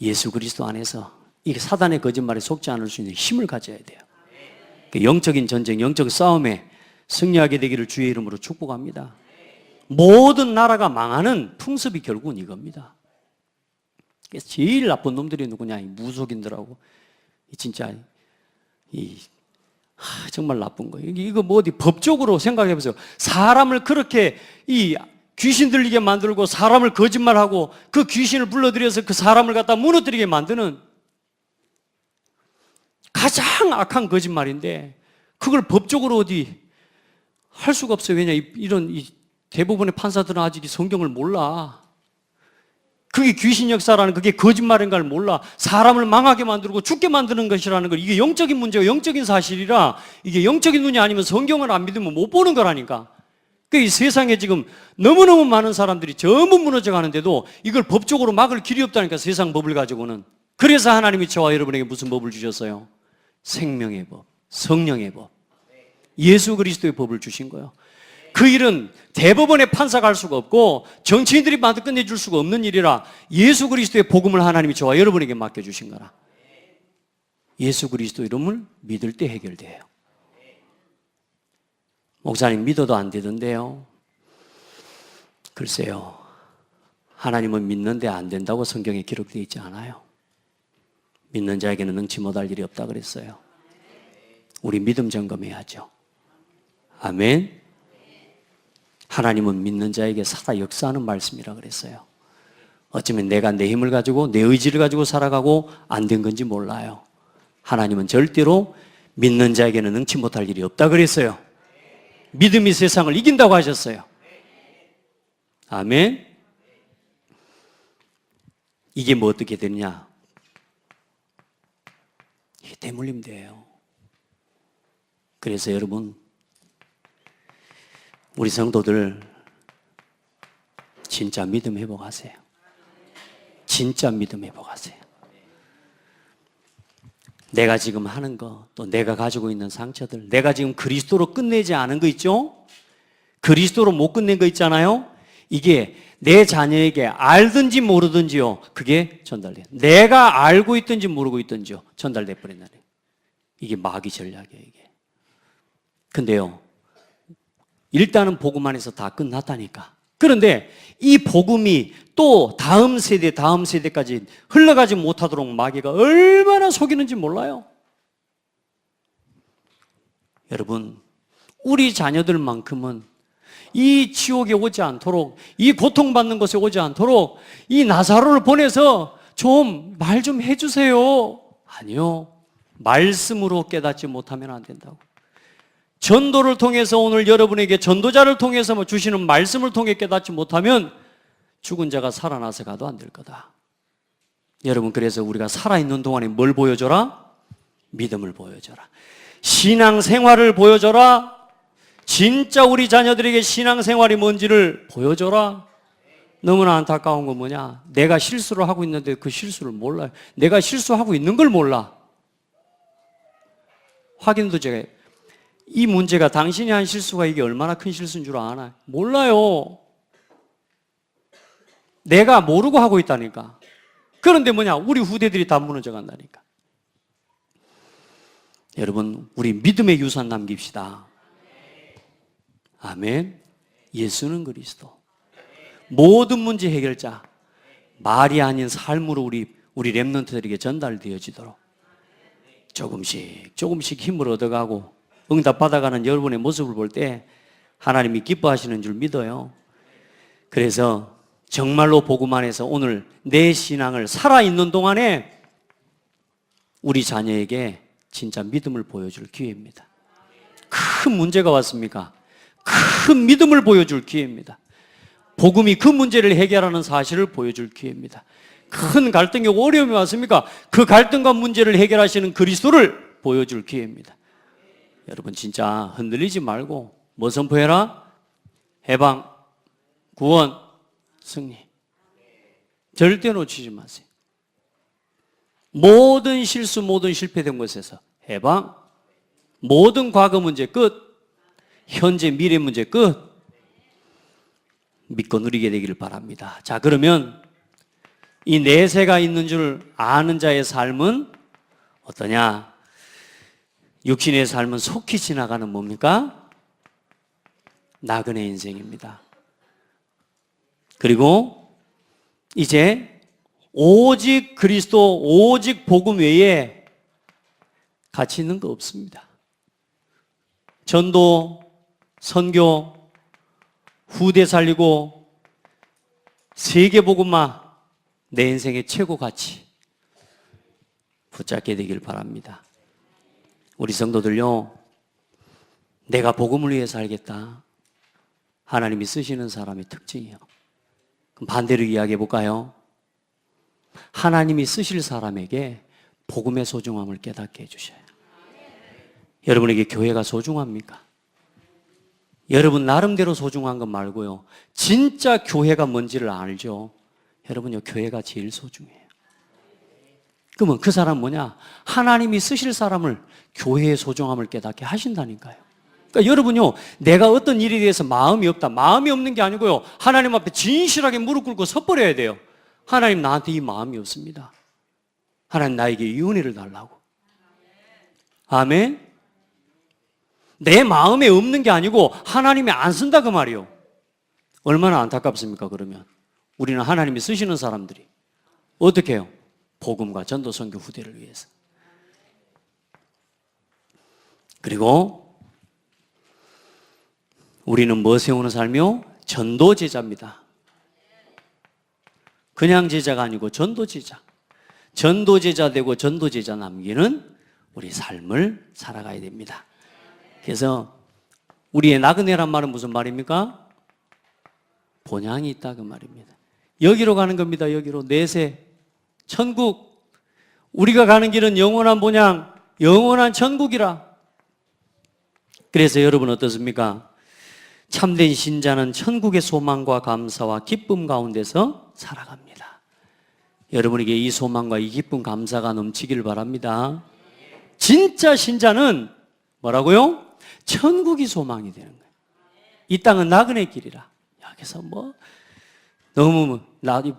예수 그리스도 안에서 이 사단의 거짓말에 속지 않을 수 있는 힘을 가져야 돼요. 그 영적인 전쟁, 영적 싸움에 승리하게 되기를 주의 이름으로 축복합니다. 모든 나라가 망하는 풍습이 결국은 이겁니다. 그래서 제일 나쁜 놈들이 누구냐? 이 무속인들하고 진짜 정말 나쁜 거예요. 이거 뭐 어디 법적으로 생각해 보세요. 사람을 그렇게 귀신 들리게 만들고 사람을 거짓말하고 그 귀신을 불러들여서 그 사람을 갖다 무너뜨리게 만드는 가장 악한 거짓말인데, 그걸 법적으로 어디 할 수가 없어요. 왜냐, 이런 대부분의 판사들은 아직 이 성경을 몰라. 그게 귀신 역사라는, 그게 거짓말인 걸 몰라. 사람을 망하게 만들고 죽게 만드는 것이라는 걸, 이게 영적인 문제고 영적인 사실이라, 이게 영적인 눈이 아니면 성경을 안 믿으면 못 보는 거라니까. 이 세상에 지금 너무너무 많은 사람들이 전부 무너져 가는데도 이걸 법적으로 막을 길이 없다니까, 세상 법을 가지고는. 그래서 하나님이 저와 여러분에게 무슨 법을 주셨어요? 생명의 법, 성령의 법, 예수 그리스도의 법을 주신 거예요. 그 일은 대법원의 판사가 할 수가 없고 정치인들이 만들 끝내줄 수가 없는 일이라 예수 그리스도의 복음을 하나님이 저와 여러분에게 맡겨주신 거라. 예수 그리스도 이름을 믿을 때 해결돼요. 목사님 믿어도 안 되던데요. 글쎄요. 하나님은 믿는데 안 된다고 성경에 기록되어 있지 않아요. 믿는 자에게는 능치 못할 일이 없다 그랬어요. 우리 믿음 점검해야죠. 아멘. 하나님은 믿는 자에게 살아 역사하는 말씀이라 그랬어요. 어쩌면 내가 내 힘을 가지고 내 의지를 가지고 살아가고 안 된 건지 몰라요. 하나님은 절대로 믿는 자에게는 능치 못할 일이 없다 그랬어요. 믿음이 세상을 이긴다고 하셨어요. 아멘. 이게 뭐 어떻게 되느냐? 이게 대물림돼요. 그래서 여러분, 우리 성도들 진짜 믿음 회복하세요. 진짜 믿음 회복하세요. 내가 지금 하는 거, 또 내가 가지고 있는 상처들, 내가 지금 그리스도로 끝내지 않은 거 있죠? 그리스도로 못 끝낸 거 있잖아요? 이게 내 자녀에게 알든지 모르든지요, 그게 전달돼요. 내가 알고 있든지 모르고 있든지요, 전달돼 버린다는 거예요. 이게 마귀 전략이에요, 이게. 근데요, 일단은 복음 안에서 다 끝났다니까. 그런데 이 복음이 또 다음 세대까지 흘러가지 못하도록 마귀가 얼마나 속이는지 몰라요. 여러분, 우리 자녀들만큼은 이 지옥에 오지 않도록, 이 고통받는 곳에 오지 않도록 이 나사로를 보내서 좀 말 좀 해주세요. 아니요. 말씀으로 깨닫지 못하면 안 된다고. 전도를 통해서 오늘 여러분에게 전도자를 통해서 주시는 말씀을 통해 깨닫지 못하면 죽은 자가 살아나서 가도 안 될 거다. 여러분, 그래서 우리가 살아있는 동안에 뭘 보여줘라? 믿음을 보여줘라. 신앙생활을 보여줘라. 진짜 우리 자녀들에게 신앙생활이 뭔지를 보여줘라. 너무나 안타까운 건 뭐냐? 내가 실수를 하고 있는데 그 실수를 몰라요. 내가 실수하고 있는 걸 몰라. 확인도 제가 해요. 이 문제가 당신이 한 실수가 이게 얼마나 큰 실수인 줄 아나요? 몰라요. 내가 모르고 하고 있다니까. 그런데 뭐냐? 우리 후대들이 다 무너져 간다니까. 여러분, 우리 믿음의 유산 남깁시다. 아멘. 예수는 그리스도. 모든 문제 해결자. 말이 아닌 삶으로 우리 렘넌트들에게 전달되어지도록 조금씩 힘을 얻어가고 응답 받아가는 여러분의 모습을 볼 때 하나님이 기뻐하시는 줄 믿어요. 그래서 정말로 복음 안에서 오늘 내 신앙을 살아있는 동안에 우리 자녀에게 진짜 믿음을 보여줄 기회입니다. 큰 문제가 왔습니까? 큰 믿음을 보여줄 기회입니다. 복음이 그 문제를 해결하는 사실을 보여줄 기회입니다. 큰 갈등이 어려움이 왔습니까? 그 갈등과 문제를 해결하시는 그리스도를 보여줄 기회입니다. 여러분, 진짜 흔들리지 말고 뭐 선포해라? 해방, 구원, 승리. 절대 놓치지 마세요. 모든 실수, 모든 실패된 곳에서 해방, 모든 과거 문제 끝, 현재 미래 문제 끝. 믿고 누리게 되기를 바랍니다. 자, 그러면 이 내세가 있는 줄 아는 자의 삶은 어떠냐? 육신의 삶은 속히 지나가는 뭡니까? 나그네 인생입니다. 그리고 이제 오직 그리스도, 오직 복음 외에 가치 있는 거 없습니다. 전도, 선교, 후대 살리고 세계 복음화, 내 인생의 최고 가치 붙잡게 되길 바랍니다. 우리 성도들요, 내가 복음을 위해 살겠다. 하나님이 쓰시는 사람의 특징이에요. 그럼 반대로 이야기해 볼까요? 하나님이 쓰실 사람에게 복음의 소중함을 깨닫게 해주셔요. 여러분에게 교회가 소중합니까? 여러분 나름대로 소중한 것 말고요, 진짜 교회가 뭔지를 알죠? 여러분요, 교회가 제일 소중해요. 그러면 그 사람 뭐냐? 하나님이 쓰실 사람을 교회의 소중함을 깨닫게 하신다니까요. 그러니까 여러분요, 내가 어떤 일에 대해서 마음이 없다. 마음이 없는 게 아니고요. 하나님 앞에 진실하게 무릎 꿇고 섰버려야 돼요. 하나님 나한테 이 마음이 없습니다. 하나님 나에게 이 은혜를 달라고. 아멘. 내 마음에 없는 게 아니고 하나님이 안 쓴다 그 말이요. 얼마나 안타깝습니까 그러면. 우리는 하나님이 쓰시는 사람들이 어떻게 해요? 복음과 전도 선교 후대를 위해서. 그리고 우리는 뭐 세우는 삶이요? 전도 제자입니다. 그냥 제자가 아니고 전도 제자. 전도 제자 되고 전도 제자 남기는 우리 삶을 살아가야 됩니다. 그래서 우리의 나그네란 말은 무슨 말입니까? 본향이 있다 그 말입니다. 여기로 가는 겁니다. 여기로. 내세 천국. 우리가 가는 길은 영원한 본향, 영원한 천국이라. 그래서 여러분 어떻습니까? 참된 신자는 천국의 소망과 감사와 기쁨 가운데서 살아갑니다. 여러분에게 이 소망과 이 기쁨 감사가 넘치길 바랍니다. 진짜 신자는 뭐라고요? 천국이 소망이 되는 거예요. 이 땅은 나그네 길이라. 여기서 뭐 너무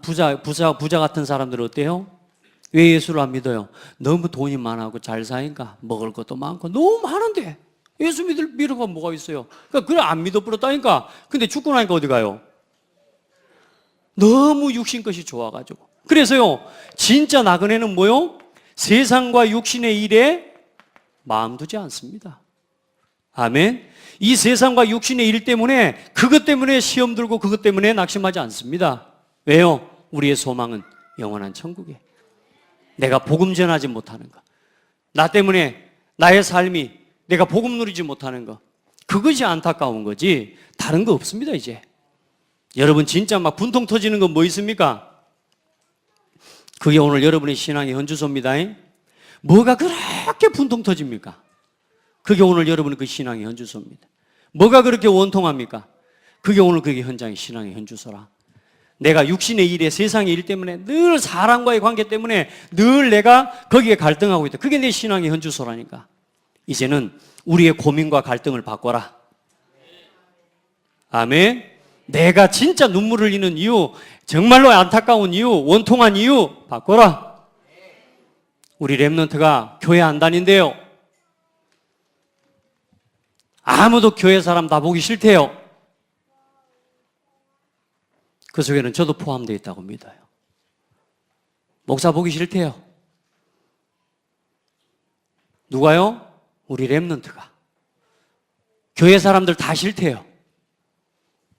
부자 같은 사람들 어때요? 왜 예수를 안 믿어요? 너무 돈이 많고 잘 사니까 먹을 것도 많고 너무 많은데 예수 믿을 필요가 뭐가 있어요? 그러니까 그걸 안 믿어버렸다니까. 근데 죽고 나니까 어디 가요? 너무 육신 것이 좋아가지고. 그래서요, 진짜 나그네는 뭐요? 세상과 육신의 일에 마음 두지 않습니다. 아멘. 이 세상과 육신의 일 때문에, 그것 때문에 시험 들고 그것 때문에 낙심하지 않습니다. 왜요? 우리의 소망은 영원한 천국에. 내가 복음 전하지 못하는 거, 나 때문에 나의 삶이 내가 복음 누리지 못하는 거, 그것이 안타까운 거지 다른 거 없습니다. 이제 여러분 진짜 막 분통 터지는 건 뭐 있습니까? 그게 오늘 여러분의 신앙의 현주소입니다. 뭐가 그렇게 분통 터집니까? 그게 오늘 여러분의 그 신앙의 현주소입니다. 뭐가 그렇게 원통합니까? 그게 오늘 그게 현장의 신앙의 현주소라. 내가 육신의 일에, 세상의 일 때문에, 늘 사람과의 관계 때문에 늘 내가 거기에 갈등하고 있다. 그게 내 신앙의 현주소라니까. 이제는 우리의 고민과 갈등을 바꿔라. 아멘. 내가 진짜 눈물 흘리는 이유, 정말로 안타까운 이유, 원통한 이유 바꿔라. 우리 렘넌트가 교회 안 다닌대요. 아무도 교회 사람 다 보기 싫대요. 그 속에는 저도 포함되어 있다고 믿어요. 목사 보기 싫대요. 누가요? 우리 렘넌트가. 교회 사람들 다 싫대요.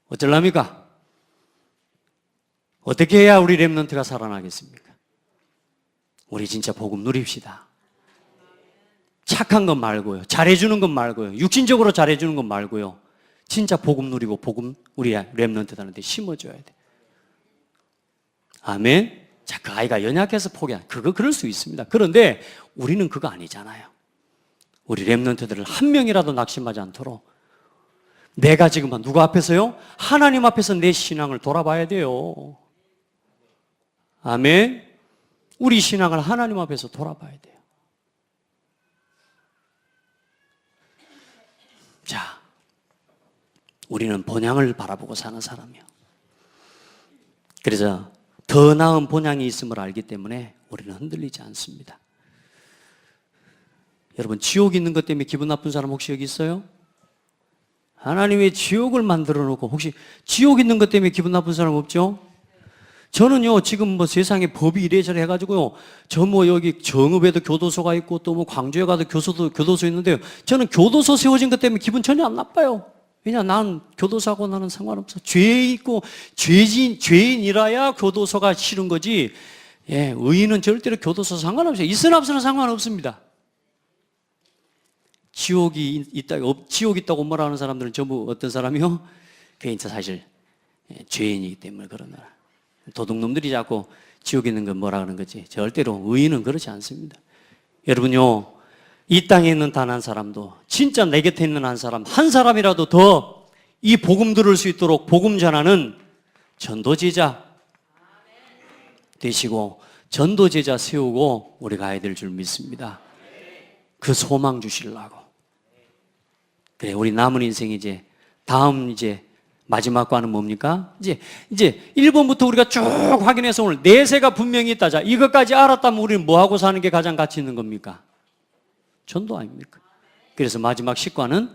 어쩌랍니까? 어떻게 해야 우리 렘넌트가 살아나겠습니까? 우리 진짜 복음 누립시다. 착한 것 말고요. 잘해주는 것 말고요. 육신적으로 잘해주는 것 말고요. 진짜 복음 누리고 복음 우리 렘넌트들한테 심어줘야 돼. 아멘. 자, 그 아이가 연약해서 그럴 수 있습니다. 그런데 우리는 그거 아니잖아요. 우리 렘넌트들을 한 명이라도 낙심하지 않도록 내가 지금 누구 앞에서요? 하나님 앞에서 내 신앙을 돌아봐야 돼요. 아멘. 우리 신앙을 하나님 앞에서 돌아봐야 돼요. 자, 우리는 본향을 바라보고 사는 사람이요. 그래서 더 나은 본향이 있음을 알기 때문에 우리는 흔들리지 않습니다. 여러분, 지옥 있는 것 때문에 기분 나쁜 사람 혹시 여기 있어요? 하나님의 지옥을 만들어 놓고 혹시 지옥 있는 것 때문에 기분 나쁜 사람 없죠? 저는요, 지금 뭐 세상에 법이 이래저래 해가지고요, 저 뭐 여기 정읍에도 교도소가 있고 또 뭐 광주에 가도 교도소 있는데요, 저는 교도소 세워진 것 때문에 기분 전혀 안 나빠요. 왜냐, 난 교도소하고 나는 상관없어. 죄 있고 죄인이라야 교도소가 싫은 거지, 예, 의인은 절대로 교도소 상관없어요. 있으나 없으나 상관없습니다. 지옥이 있다고 뭐라 하는 사람들은 전부 어떤 사람이요? 그게 진짜 사실 죄인이기 때문에 그러나. 도둑놈들이 자꾸 지옥 있는 건 뭐라 그러는 거지. 절대로 의인은 그렇지 않습니다. 여러분요, 이 땅에 있는 단 한 사람도, 진짜 내 곁에 있는 한 사람이라도 더 이 복음 들을 수 있도록 복음 전하는 전도제자 되시고 전도제자 세우고 우리가 가야 될 줄 믿습니다. 그 소망 주시려고. 그래, 우리 남은 인생 이제 다음 이제 마지막 과는 뭡니까? 이제 1번부터 우리가 쭉 확인해서 오늘 내세가 분명히 있다. 자, 이것까지 알았다면 우리는 뭐 하고 사는 게 가장 가치 있는 겁니까? 전도 아닙니까? 그래서 마지막 10과는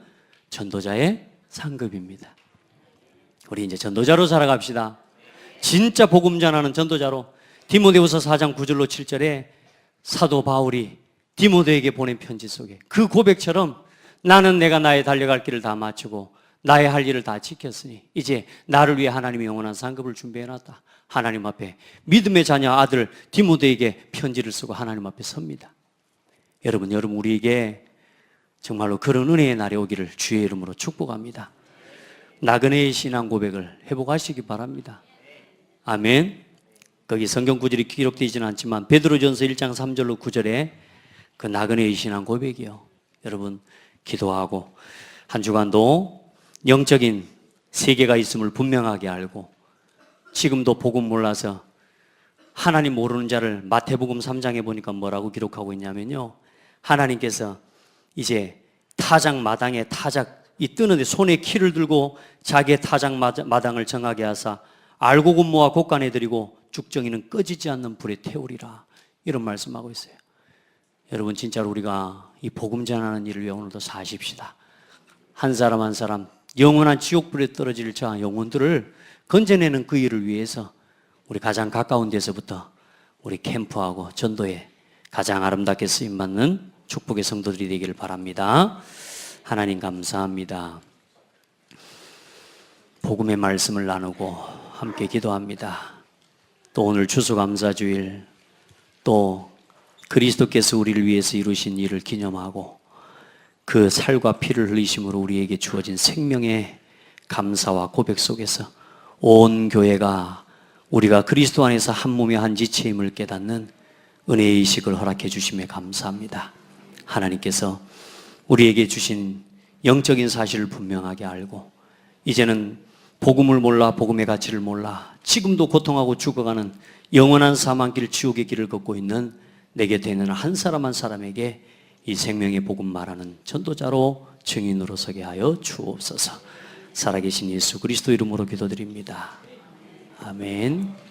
전도자의 상급입니다. 우리 이제 전도자로 살아갑시다. 진짜 복음 전하는 전도자로. 디모데후서 4장 9절로 7절에 사도 바울이 디모데에게 보낸 편지 속에 그 고백처럼 나는 내가 나의 달려갈 길을 다 마치고 나의 할 일을 다 지켰으니 이제 나를 위해 하나님의 영원한 상급을 준비해놨다. 하나님 앞에 믿음의 자녀 아들 디모데에게 편지를 쓰고 하나님 앞에 섭니다. 여러분 우리에게 정말로 그런 은혜의 날이 오기를 주의 이름으로 축복합니다. 나그네의 신앙 고백을 회복하시기 바랍니다. 아멘. 거기 성경 구절이 기록되어 있지는 않지만 베드로전서 1장 3절로 9절에 그 나그네의 신앙 고백이요. 여러분 기도하고 한 주간도 영적인 세계가 있음을 분명하게 알고 지금도 복음 몰라서 하나님 모르는 자를 마태복음 3장에 보니까 뭐라고 기록하고 있냐면요. 하나님께서 이제 타작 마당에 타작이 뜨는데 손에 키를 들고 자기의 타작 마당을 정하게 하사 알고 군모와 곡간에 들이고 죽정이는 꺼지지 않는 불에 태우리라. 이런 말씀하고 있어요. 여러분 진짜로 우리가 이 복음 전하는 일을 위해 오늘도 사십시다. 한 사람 한 사람 영원한 지옥불에 떨어질 자 영혼들을 건져내는 그 일을 위해서 우리 가장 가까운 데서부터 우리 캠프하고 전도에 가장 아름답게 쓰임받는 축복의 성도들이 되기를 바랍니다. 하나님 감사합니다. 복음의 말씀을 나누고 함께 기도합니다. 또 오늘 추수감사주일 또 그리스도께서 우리를 위해서 이루신 일을 기념하고 그 살과 피를 흘리심으로 우리에게 주어진 생명의 감사와 고백 속에서 온 교회가 우리가 그리스도 안에서 한 몸의 한 지체임을 깨닫는 은혜의 의식을 허락해 주심에 감사합니다. 하나님께서 우리에게 주신 영적인 사실을 분명하게 알고 이제는 복음을 몰라 복음의 가치를 몰라 지금도 고통하고 죽어가는 영원한 사망길 지옥의 길을 걷고 있는 내 곁에 있는 한 사람 한 사람에게 이 생명의 복음 말하는 전도자로 증인으로 서게 하여 주옵소서. 살아계신 예수 그리스도 이름으로 기도드립니다. 아멘.